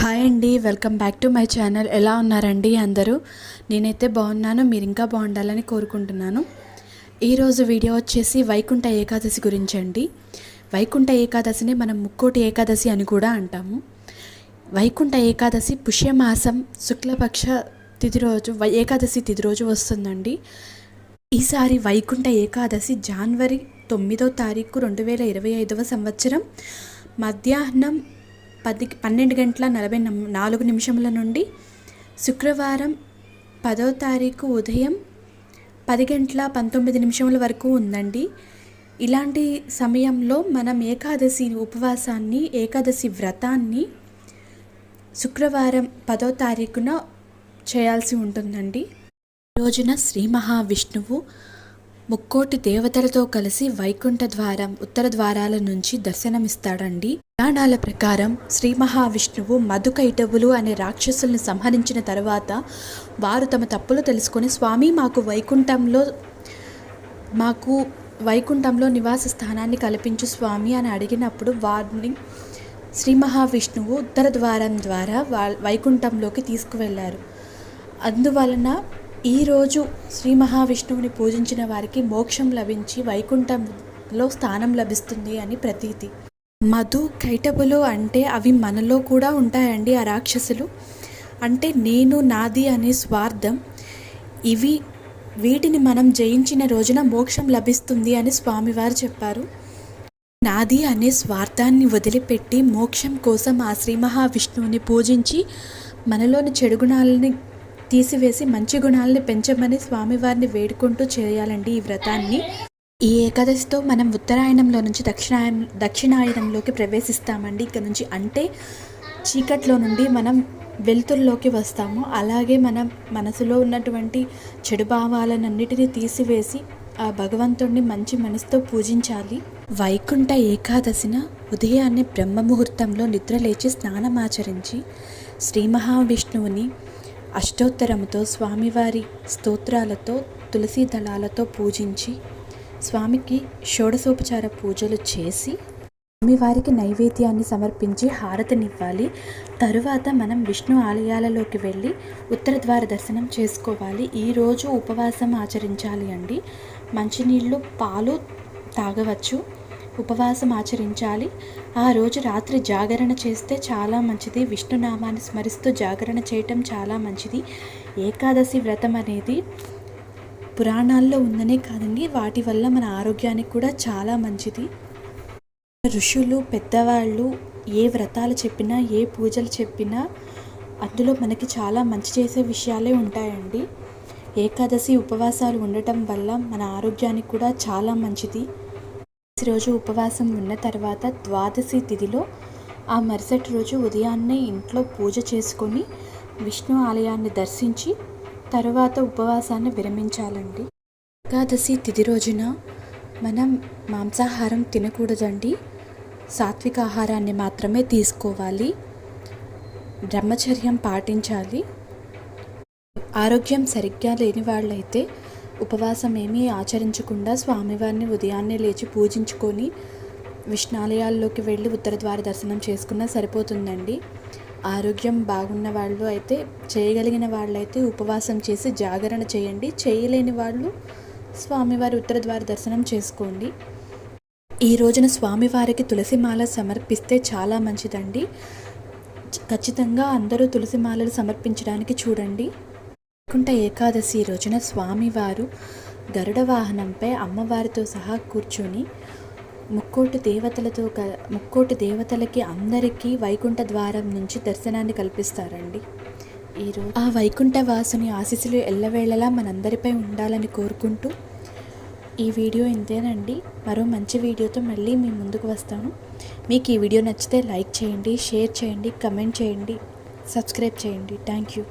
Hi అండి, welcome back to my channel. ఎలా ఉన్నారండి అందరూ? నేనైతే బాగున్నాను, మీరు ఇంకా బాగుండాలని కోరుకుంటున్నాను. ఈరోజు వీడియో వచ్చేసి వైకుంఠ ఏకాదశి గురించి అండి. వైకుంఠ ఏకాదశిని మనం ముక్కోటి ఏకాదశి అని కూడా అంటాము. వైకుంఠ ఏకాదశి పుష్యమాసం శుక్లపక్ష తిథి రోజు ఏకాదశి తిథి రోజు వస్తుందండి. ఈసారి వైకుంఠ ఏకాదశి జనవరి 9వ తారీఖు 2025 సంవత్సరం మధ్యాహ్నం 12:44 నుండి శుక్రవారం 10వ తారీఖు ఉదయం 10:19 వరకు ఉందండి. ఇలాంటి సమయంలో మనం ఏకాదశి ఉపవాసాన్ని, ఏకాదశి వ్రతాన్ని శుక్రవారం 10వ తారీఖున చేయాల్సి ఉంటుందండి. ఈ రోజున శ్రీ మహావిష్ణువు ముక్కోటి దేవతలతో కలిసి వైకుంఠ ద్వారం ఉత్తర ద్వారాల నుంచి దర్శనమిస్తాడండి. పురాణాల ప్రకారం శ్రీ మహావిష్ణువు మధుకైటవులు అనే రాక్షసుల్ని సంహరించిన తర్వాత వారు తమ తప్పులు తెలుసుకొని, స్వామి మాకు వైకుంఠంలో నివాస స్థానాన్ని కల్పించు స్వామి అని అడిగినప్పుడు వారిని శ్రీ మహావిష్ణువు ఉత్తర ద్వారం ద్వారా వైకుంఠంలోకి తీసుకువెళ్ళారు. అందువలన ఈరోజు శ్రీ మహావిష్ణువుని పూజించిన వారికి మోక్షం లభించి వైకుంఠంలో స్థానం లభిస్తుంది అని ప్రతీతి. మధు కైటబులు అంటే అవి మనలో కూడా ఉంటాయండి. ఆ రాక్షసులు అంటే నేను, నాది అనే స్వార్థం. వీటిని మనం జయించిన రోజున మోక్షం లభిస్తుంది అని స్వామివారు చెప్పారు. నాది అనే స్వార్థాన్ని వదిలిపెట్టి మోక్షం కోసం ఆ శ్రీ మహావిష్ణువుని పూజించి మనలోని చెడు గుణాలని తీసివేసి మంచి గుణాలని పెంచమని స్వామివారిని వేడుకుంటూ చేయాలండి ఈ వ్రతాన్ని. ఈ ఏకాదశితో మనం ఉత్తరాయణంలో నుంచి దక్షిణాయనంలోకి ప్రవేశిస్తామండి. ఇక్కడ నుంచి అంటే చీకట్లో నుండి మనం వెలుతురులోకి వస్తాము. అలాగే మనం మనసులో ఉన్నటువంటి చెడు భావాలన్నిటినీ తీసివేసి ఆ భగవంతుడిని మంచి మనసుతో పూజించాలి. వైకుంఠ ఏకాదశిన ఉదయాన్నే బ్రహ్మముహూర్తంలో నిద్రలేచి స్నానమాచరించి శ్రీ మహావిష్ణువుని అష్టోత్తరముతో, స్వామివారి స్తోత్రాలతో, తులసి దళాలతో పూజించి స్వామికి షోడశోపచార పూజలు చేసి స్వామివారికి నైవేద్యాన్ని సమర్పించి హారతినివ్వాలి. తరువాత మనం విష్ణు ఆలయాలలోకి వెళ్ళి ఉత్తర ద్వార దర్శనం చేసుకోవాలి. ఈరోజు ఉపవాసం ఆచరించాలి అండి. మంచినీళ్ళు, పాలు తాగవచ్చు. ఉపవాసం ఆచరించాలి. ఆ రోజు రాత్రి జాగరణ చేస్తే చాలా మంచిది. విష్ణునామాన్ని స్మరిస్తూ జాగరణ చేయటం చాలా మంచిది. ఏకాదశి వ్రతం అనేది పురాణాల్లో ఉందనే కాదండి, వాటి వల్ల మన ఆరోగ్యానికి కూడా చాలా మంచిది. ఋషులు, పెద్దవాళ్ళు ఏ వ్రతాలు చెప్పినా, ఏ పూజలు చెప్పినా అందులో మనకి చాలా మంచి చేసే విషయాలే ఉంటాయండి. ఏకాదశి ఉపవాసాలు ఉండటం వల్ల మన ఆరోగ్యానికి కూడా చాలా మంచిది. రోజు ఉపవాసం ఉన్న తర్వాత ద్వాదశి తిథిలో ఆ మరుసటి రోజు ఉదయాన్నే ఇంట్లో పూజ చేసుకొని విష్ణు ఆలయాన్ని దర్శించి తరువాత ఉపవాసాన్ని విరమించాలండి. ఏకాదశి తిథి రోజున మనం మాంసాహారం తినకూడదండి. సాత్విక ఆహారాన్ని మాత్రమే తీసుకోవాలి. బ్రహ్మచర్యం పాటించాలి. ఆరోగ్యం సరిగ్గా లేని వాళ్ళైతే ఉపవాసం ఏమీ ఆచరించకుండా స్వామివారిని ఉదయాన్నే లేచి పూజించుకొని విష్ణాలయాల్లోకి వెళ్ళి ఉత్తర ద్వార దర్శనం చేసుకున్నా సరిపోతుందండి. ఆరోగ్యం బాగున్న వాళ్ళు అయితే, చేయగలిగిన వాళ్ళైతే ఉపవాసం చేసి జాగరణ చేయండి. చేయలేని వాళ్ళు స్వామివారి ఉత్తర ద్వార దర్శనం చేసుకోండి. ఈ రోజున స్వామివారికి తులసిమాల సమర్పిస్తే చాలా మంచిదండి. ఖచ్చితంగా అందరూ తులసిమాలలు సమర్పించడానికి చూడండి. వైకుంఠ ఏకాదశి రోజున స్వామివారు గరుడ వాహనంపై అమ్మవారితో సహా కూర్చొని ముక్కోటి దేవతలకి అందరికీ వైకుంఠ ద్వారం నుంచి దర్శనాన్ని కల్పిస్తారండి. ఈరోజు ఆ వైకుంఠ వాసుని ఆశీస్సులు ఎల్లవేళలా మనందరిపై ఉండాలని కోరుకుంటూ ఈ వీడియో ఇంతేనండి. మరో మంచి వీడియోతో మళ్ళీ మీ ముందుకు వస్తాను. మీకు ఈ వీడియో నచ్చితే లైక్ చేయండి, షేర్ చేయండి, కమెంట్ చేయండి, సబ్స్క్రైబ్ చేయండి. Thank you.